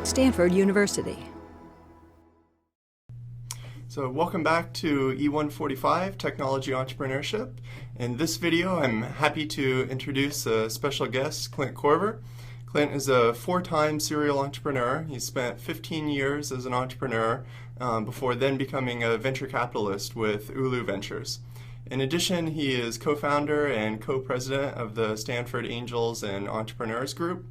Stanford University. So welcome back to E145 Technology Entrepreneurship. In this video, I'm happy to introduce a special guest, Clint Korver. Clint is a 4-time serial entrepreneur. He spent 15 years as an entrepreneur before then becoming a venture capitalist with Ulu Ventures. In addition, he is co-founder and co-president of the Stanford Angels and Entrepreneurs Group.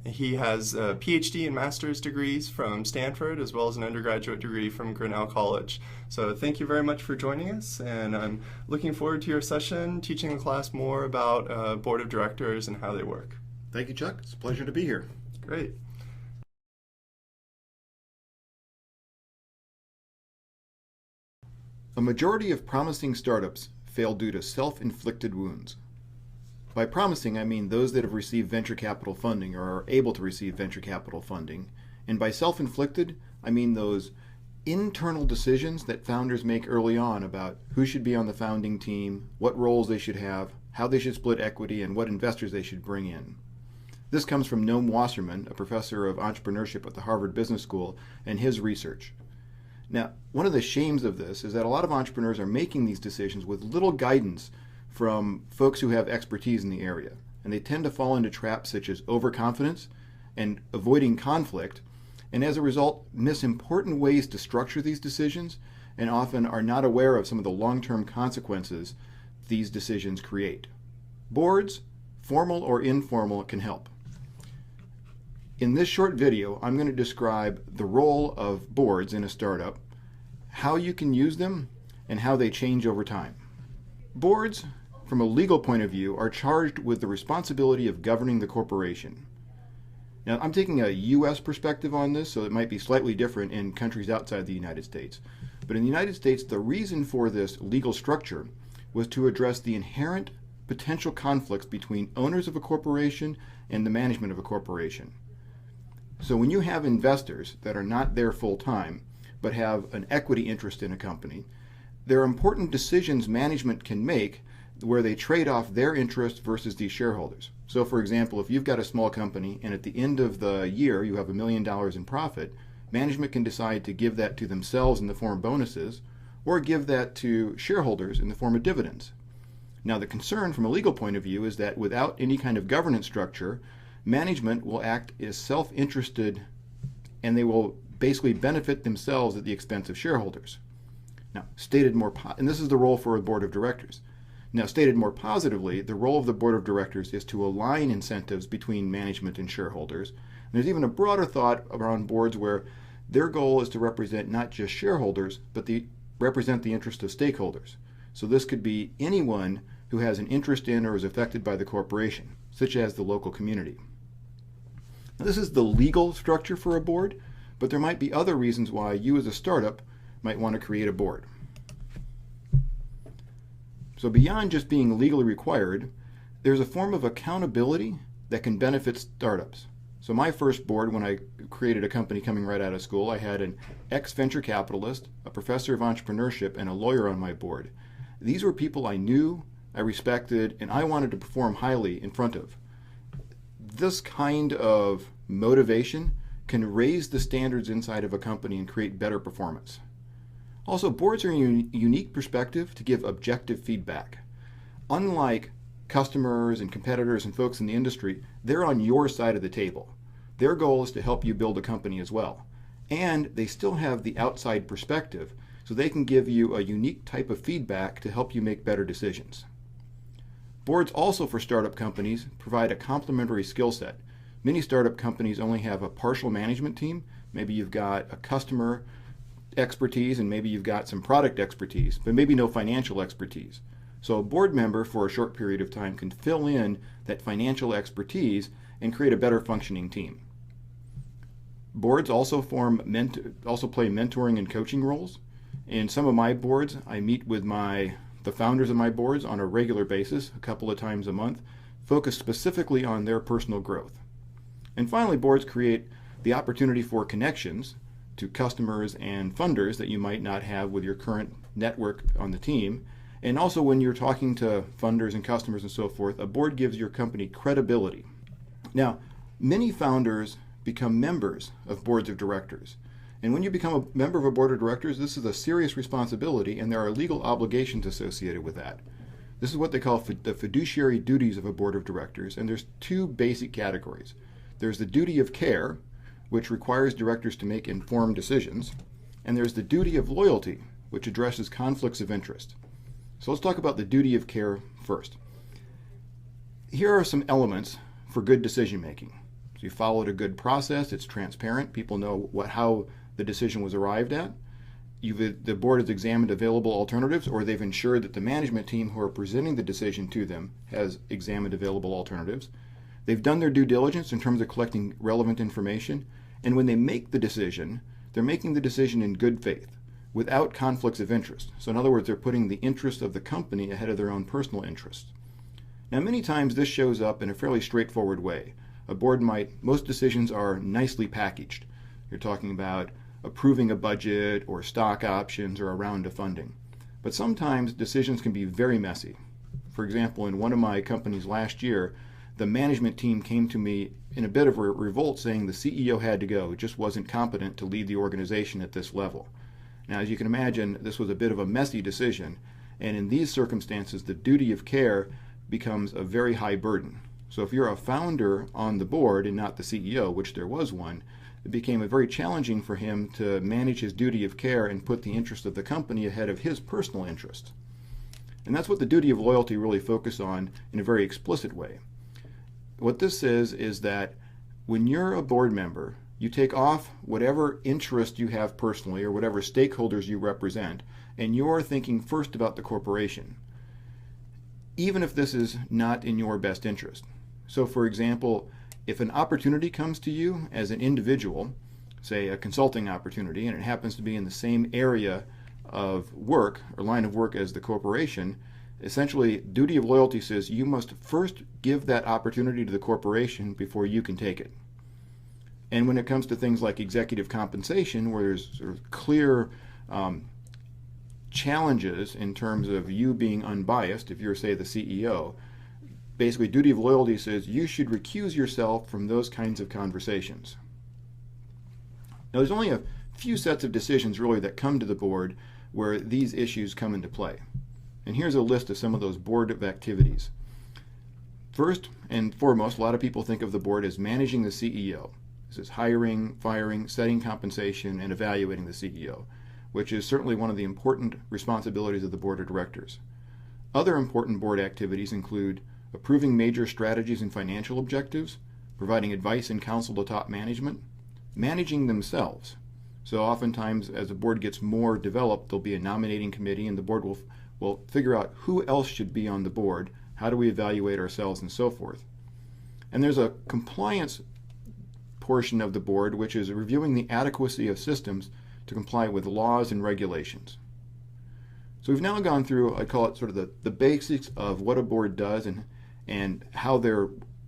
He has a PhD and master's degrees from Stanford, as well as an undergraduate degree from Grinnell College. So thank you very much for joining us, and I'm looking forward to your session, teaching the class more about board of directors and how they work. Thank you, Chuck. It's a pleasure to be here. Great. A majority of promising startups fail due to self-inflicted wounds. By promising, I mean those that have received venture capital funding or are able to receive venture capital funding. And by self-inflicted, I mean those internal decisions that founders make early on about who should be on the founding team, what roles they should have, how they should split equity, and what investors they should bring in. This comes from Noam Wasserman, a professor of entrepreneurship at the Harvard Business School, and his research. Now, one of the shames of this is that a lot of entrepreneurs are making these decisions with little guidance from folks who have expertise in the area. And they tend to fall into traps such as overconfidence and avoiding conflict, and as a result, miss important ways to structure these decisions and often are not aware of some of the long-term consequences these decisions create. Boards, formal or informal, can help. In this short video, I'm going to describe the role of boards in a startup, how you can use them, and how they change over time. Boards, from a legal point of view, are charged with the responsibility of governing the corporation. Now, I'm taking a U.S. perspective on this, so it might be slightly different in countries outside the United States. But in the United States, the reason for this legal structure was to address the inherent potential conflicts between owners of a corporation and the management of a corporation. So when you have investors that are not there full-time, but have an equity interest in a company, there are important decisions management can make where they trade off their interest versus these shareholders. So for example, if you've got a small company and at the end of the year you have $1 million in profit, management can decide to give that to themselves in the form of bonuses or give that to shareholders in the form of dividends. Now the concern from a legal point of view is that without any kind of governance structure, management will act as self-interested and they will basically benefit themselves at the expense of shareholders. Now, and this is the role for a board of directors. Now, stated more positively, the role of the board of directors is to align incentives between management and shareholders. And there's even a broader thought around boards where their goal is to represent not just shareholders, but represent the interest of stakeholders. So this could be anyone who has an interest in or is affected by the corporation, such as the local community. Now, this is the legal structure for a board, but there might be other reasons why you as a startup might want to create a board. So beyond just being legally required, there's a form of accountability that can benefit startups. So my first board, when I created a company coming right out of school, I had an ex-venture capitalist, a professor of entrepreneurship, and a lawyer on my board. These were people I knew, I respected, and I wanted to perform highly in front of. This kind of motivation can raise the standards inside of a company and create better performance. Also, boards are a unique perspective to give objective feedback. Unlike customers and competitors and folks in the industry, they're on your side of the table. Their goal is to help you build a company as well. And they still have the outside perspective, so they can give you a unique type of feedback to help you make better decisions. Boards also for startup companies provide a complementary skill set. Many startup companies only have a partial management team. Maybe you've got a customer expertise and maybe you've got some product expertise, but maybe no financial expertise. So a board member for a short period of time can fill in that financial expertise and create a better functioning team. Boards also play mentoring and coaching roles. In some of my boards, I meet with the founders of my boards on a regular basis, a couple of times a month, focused specifically on their personal growth. And finally, boards create the opportunity for connections to customers and funders that you might not have with your current network on the team. And also when you're talking to funders and customers and so forth, a board gives your company credibility. Now, many founders become members of boards of directors. And when you become a member of a board of directors, this is a serious responsibility, and there are legal obligations associated with that. This is what they call the fiduciary duties of a board of directors, and there's two basic categories. There's the duty of care, which requires directors to make informed decisions, and there's the duty of loyalty, which addresses conflicts of interest. So let's talk about the duty of care first. Here are some elements for good decision making. So you followed a good process, it's transparent, people know how the decision was arrived at. The board has examined available alternatives, or they've ensured that the management team who are presenting the decision to them has examined available alternatives. They've done their due diligence in terms of collecting relevant information, and when they make the decision, they're making the decision in good faith, without conflicts of interest. So in other words, they're putting the interest of the company ahead of their own personal interests. Now, many times this shows up in a fairly straightforward way. Most decisions are nicely packaged. You're talking about approving a budget or stock options or a round of funding. But sometimes decisions can be very messy. For example, in one of my companies last year, the management team came to me in a bit of a revolt saying the CEO had to go, just wasn't competent to lead the organization at this level. Now, as you can imagine, this was a bit of a messy decision, and in these circumstances, the duty of care becomes a very high burden. So if you're a founder on the board and not the CEO, which there was one, it became very challenging for him to manage his duty of care and put the interest of the company ahead of his personal interest. And that's what the duty of loyalty really focuses on in a very explicit way. What this says is that when you're a board member, you take off whatever interest you have personally or whatever stakeholders you represent, and you're thinking first about the corporation, even if this is not in your best interest. So for example, if an opportunity comes to you as an individual, say a consulting opportunity, and it happens to be in the same area of work or line of work as the corporation, essentially duty of loyalty says you must first give that opportunity to the corporation before you can take it. And when it comes to things like executive compensation, where there's sort of clear challenges in terms of you being unbiased, if you're, say, the CEO, basically duty of loyalty says you should recuse yourself from those kinds of conversations. Now, there's only a few sets of decisions really that come to the board where these issues come into play. And here's a list of some of those board of activities. First and foremost, a lot of people think of the board as managing the CEO. This is hiring, firing, setting compensation, and evaluating the CEO, which is certainly one of the important responsibilities of the board of directors. Other important board activities include approving major strategies and financial objectives, providing advice and counsel to top management, managing themselves. So oftentimes, as the board gets more developed, there'll be a nominating committee, and the board will figure out who else should be on the board, how do we evaluate ourselves, and so forth. And there's a compliance portion of the board, which is reviewing the adequacy of systems to comply with laws and regulations. So we've now gone through, I call it sort of the basics of what a board does and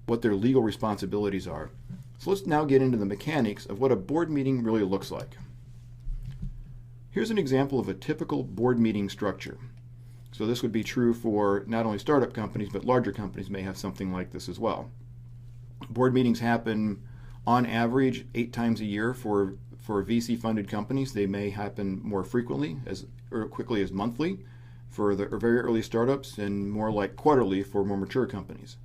what their legal responsibilities are. So let's now get into the mechanics of what a board meeting really looks like. Here's an example of a typical board meeting structure. So this would be true for not only startup companies, but larger companies may have something like this as well. Board meetings happen on average 8 times a year for VC-funded companies. They may happen more frequently, or quickly as monthly for the very early startups, and more like quarterly for more mature companies.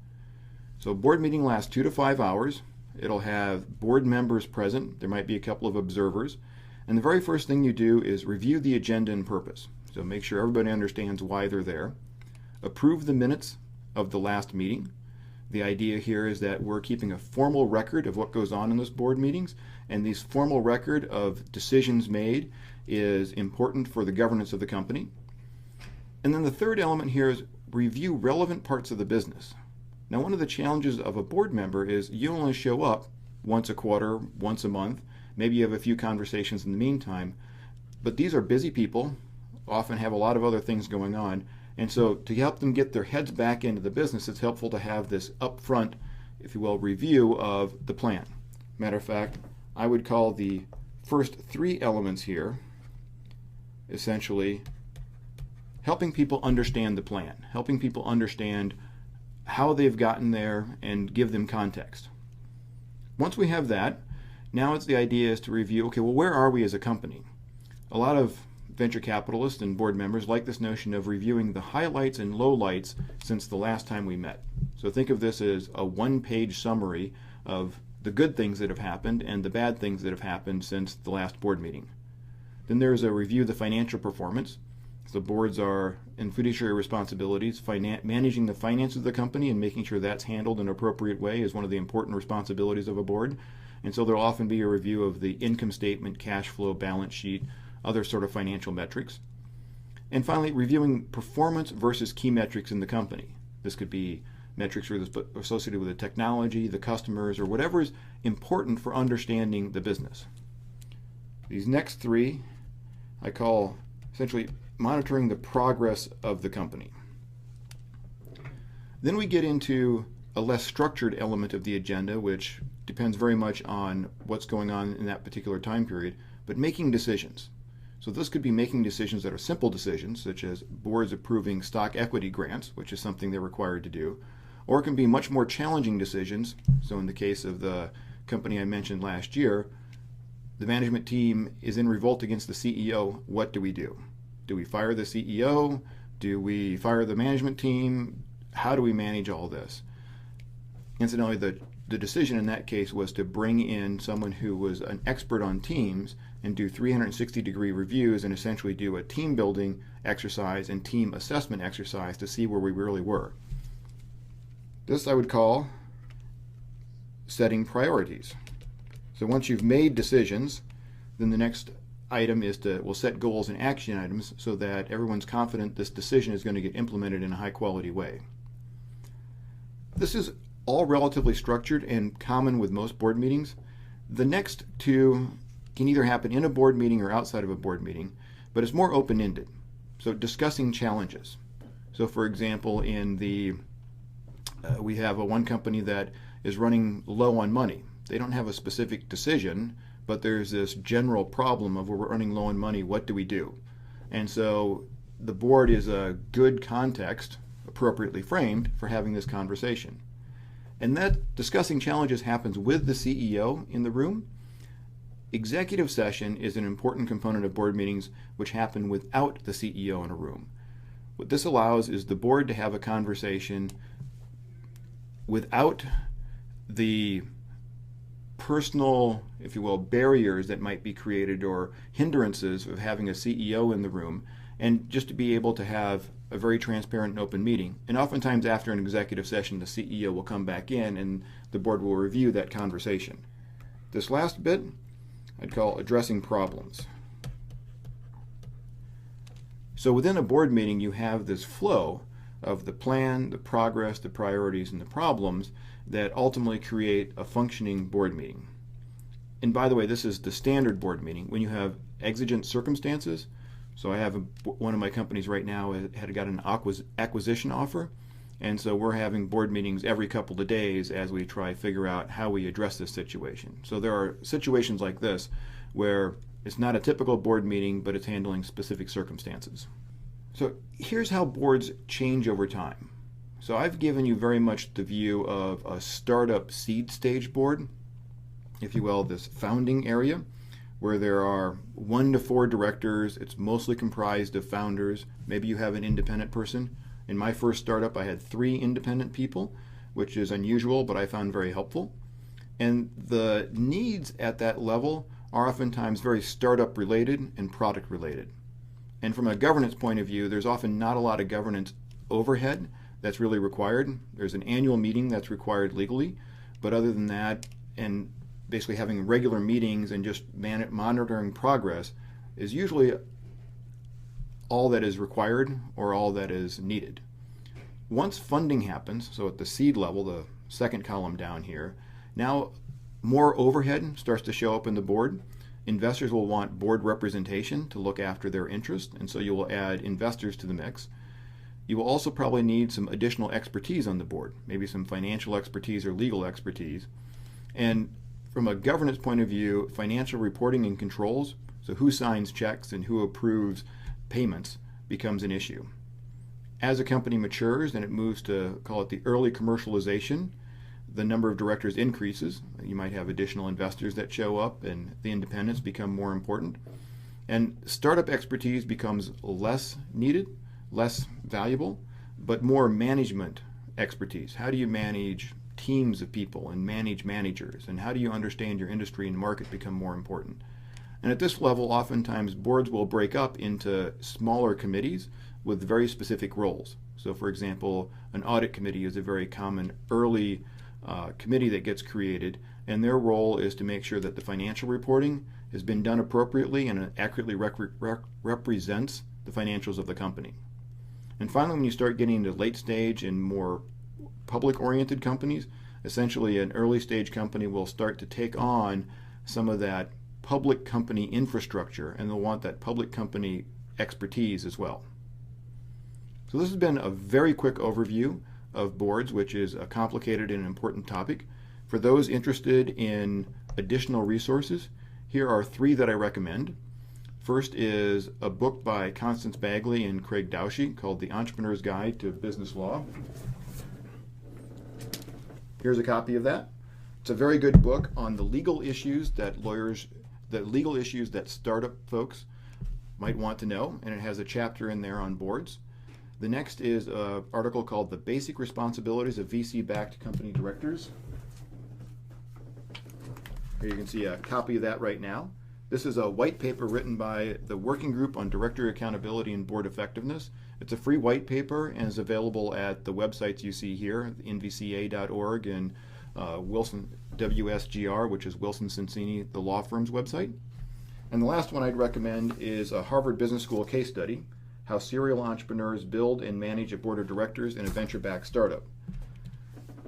So a board meeting lasts 2 to 5 hours. It'll have board members present. There might be a couple of observers. And the very first thing you do is review the agenda and purpose. So make sure everybody understands why they're there. Approve the minutes of the last meeting. The idea here is that we're keeping a formal record of what goes on in those board meetings, and this formal record of decisions made is important for the governance of the company. And then the third element here is review relevant parts of the business. Now, one of the challenges of a board member is you only show up once a quarter, once a month. Maybe you have a few conversations in the meantime, but these are busy people, often have a lot of other things going on. And so to help them get their heads back into the business, it's helpful to have this upfront, if you will, review of the plan. Matter of fact, I would call the first 3 elements here essentially helping people understand the plan, helping people understand how they've gotten there and give them context. Once we have that, Now it's the idea is to review, okay, well, where are we as a company? A lot of venture capitalists and board members like this notion of reviewing the highlights and lowlights since the last time we met. So think of this as a one-page summary of the good things that have happened and the bad things that have happened since the last board meeting. Then there's a review of the financial performance. So boards are in fiduciary responsibilities, managing the finances of the company and making sure that's handled in an appropriate way is one of the important responsibilities of a board. And so there'll often be a review of the income statement, cash flow, balance sheet, other sort of financial metrics. And finally, reviewing performance versus key metrics in the company. This could be metrics associated with the technology, the customers, or whatever is important for understanding the business. These next three I call essentially monitoring the progress of the company. Then we get into a less structured element of the agenda, which depends very much on what's going on in that particular time period, but making decisions. So this could be making decisions that are simple decisions, such as boards approving stock equity grants, which is something they're required to do, or it can be much more challenging decisions. So in the case of the company I mentioned last year, the management team is in revolt against the CEO. What do we do? Do we fire the CEO? Do we fire the management team? How do we manage all this? Incidentally, the decision in that case was to bring in someone who was an expert on teams and do 360-degree reviews and essentially do a team building exercise and team assessment exercise to see where we really were. This I would call setting priorities. So once you've made decisions, then the next item is we'll set goals and action items so that everyone's confident this decision is going to get implemented in a high quality way. This is all relatively structured and common with most board meetings. The next two can either happen in a board meeting or outside of a board meeting, but it's more open-ended. So discussing challenges. So for example, in we have one company that is running low on money. They don't have a specific decision, but there's this general problem of we're running low on money, what do we do? And so the board is a good context, appropriately framed, for having this conversation. And that discussing challenges happens with the CEO in the room. Executive session is an important component of board meetings which happen without the CEO in a room. What this allows is the board to have a conversation without the personal, if you will, barriers that might be created or hindrances of having a CEO in the room, and just to be able to have a very transparent and open meeting. And oftentimes after an executive session, the CEO will come back in and the board will review that conversation. This last bit I'd call addressing problems. So within a board meeting, you have this flow of the plan, the progress, the priorities, and the problems that ultimately create a functioning board meeting. And by the way, this is the standard board meeting. When you have exigent circumstances, so I have one of my companies right now had got an acquisition offer, and so we're having board meetings every couple of days as we try to figure out how we address this situation. So there are situations like this where it's not a typical board meeting, but it's handling specific circumstances. So here's how boards change over time. So I've given you very much the view of a startup seed stage board, if you will, this founding area, where there are 1 to 4 directors. It's mostly comprised of founders. Maybe you have an independent person. In my first startup, I had 3 independent people, which is unusual, but I found very helpful. And the needs at that level are oftentimes very startup related and product related. And from a governance point of view, there's often not a lot of governance overhead that's really required. There's an annual meeting that's required legally, but other than that, and basically having regular meetings and just monitoring progress is usually all that is required or all that is needed. Once funding happens, so at the seed level, the second column down here, now more overhead starts to show up in the board. Investors will want board representation to look after their interest, and so you will add investors to the mix. You will also probably need some additional expertise on the board, maybe some financial expertise or legal expertise. And from a governance point of view, financial reporting and controls, so who signs checks and who approves payments, becomes an issue. As a company matures and it moves to, call it the early commercialization, the number of directors increases. You might have additional investors that show up and the independents become more important. And startup expertise becomes less needed, less valuable, but more management expertise. How do you manage teams of people and manage managers? And how do you understand your industry and market become more important? And at this level, oftentimes boards will break up into smaller committees with very specific roles. So for example, an audit committee is a very common early committee that gets created, and their role is to make sure that the financial reporting has been done appropriately and accurately represents the financials of the company. And finally, when you start getting into late stage and more public-oriented companies, essentially an early stage company will start to take on some of that public company infrastructure, and they'll want that public company expertise as well. So this has been a very quick overview of boards, which is a complicated and important topic. For those interested in additional resources, here are 3 that I recommend. First is a book by Constance Bagley and Craig Doushie called The Entrepreneur's Guide to Business Law. Here's a copy of that. It's a very good book on the legal issues that startup folks might want to know, and it has a chapter in there on boards. The next is an article called The Basic Responsibilities of VC-Backed Company Directors. Here you can see a copy of that right now. This is a white paper written by the Working Group on Director Accountability and Board Effectiveness. It's a free white paper and is available at the websites you see here, nvca.org and Wilson WSGR, which is Wilson Sonsini, the law firm's website. And the last one I'd recommend is a Harvard Business School case study, How Serial Entrepreneurs Build and Manage a Board of Directors in a Venture-Backed Startup.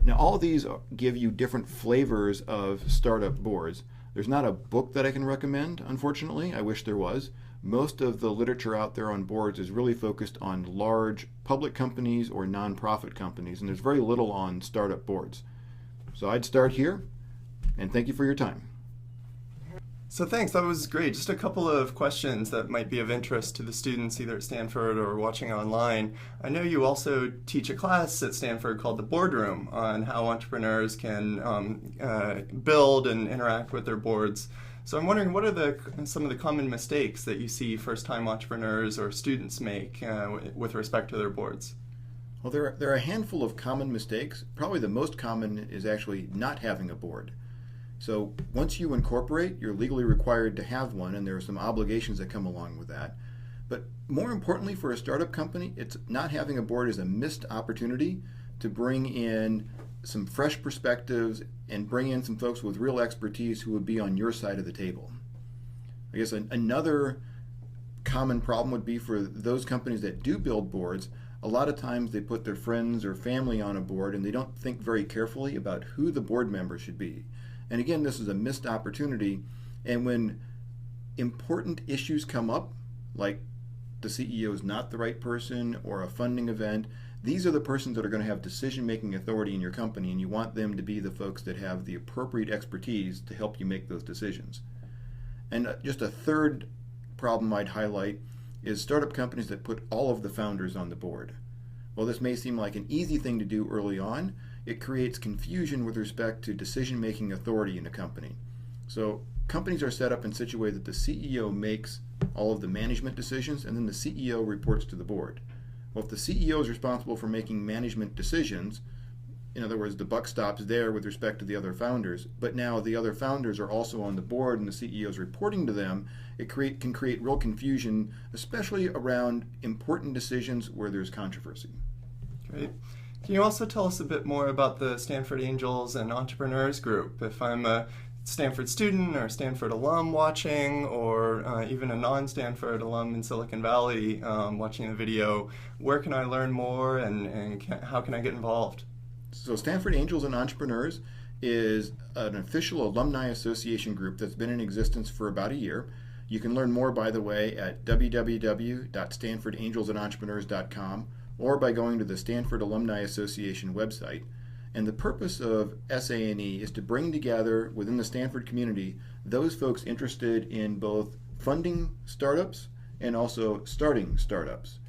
Now, all of these give you different flavors of startup boards. There's not a book that I can recommend, unfortunately. I wish there was. Most of the literature out there on boards is really focused on large public companies or nonprofit companies, and there's very little on startup boards. So I'd start here, and thank you for your time. So thanks, that was great. Just a couple of questions that might be of interest to the students either at Stanford or watching online. I know you also teach a class at Stanford called The Boardroom on how entrepreneurs can build and interact with their boards. So I'm wondering, what are some of the common mistakes that you see first-time entrepreneurs or students make with respect to their boards? Well, there are a handful of common mistakes. Probably the most common is actually not having a board. So once you incorporate, you're legally required to have one, and there are some obligations that come along with that. But more importantly for a startup company, it's not having a board is a missed opportunity to bring in some fresh perspectives and bring in some folks with real expertise who would be on your side of the table. I guess another common problem would be for those companies that do build boards. A lot of times they put their friends or family on a board and they don't think very carefully about who the board member should be. And again, this is a missed opportunity. And when important issues come up, like the CEO is not the right person or a funding event, these are the persons that are going to have decision-making authority in your company, and you want them to be the folks that have the appropriate expertise to help you make those decisions. And just a third problem I'd highlight is startup companies that put all of the founders on the board. While this may seem like an easy thing to do early on, it creates confusion with respect to decision-making authority in a company. So companies are set up in such a way that the CEO makes all of the management decisions, and then the CEO reports to the board. Well, if the CEO is responsible for making management decisions, in other words, the buck stops there with respect to the other founders, but now the other founders are also on the board and the CEO is reporting to them, it can create real confusion, especially around important decisions where there's controversy. Great. Can you also tell us a bit more about the Stanford Angels and Entrepreneurs Group? If I'm a Stanford student or Stanford alum watching, or even a non-Stanford alum in Silicon Valley watching the video, where can I learn more and how can I get involved? So Stanford Angels and Entrepreneurs is an official alumni association group that's been in existence for about a year. You can learn more, by the way, at www.stanfordangelsandentrepreneurs.com or by going to the Stanford Alumni Association website. And the purpose of SANE is to bring together within the Stanford community those folks interested in both funding startups and also starting startups.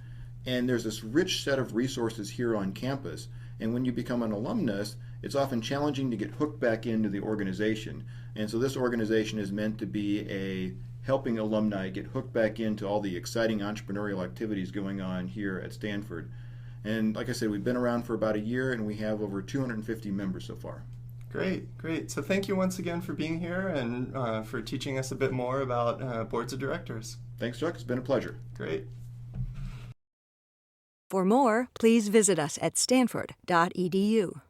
And there's this rich set of resources here on campus. And when you become an alumnus, it's often challenging to get hooked back into the organization. And so this organization is meant to be a helping alumni get hooked back into all the exciting entrepreneurial activities going on here at Stanford. And like I said, we've been around for about a year and we have over 250 members so far. Great, great. So thank you once again for being here and for teaching us a bit more about boards of directors. Thanks, Chuck. It's been a pleasure. Great. For more, please visit us at stanford.edu.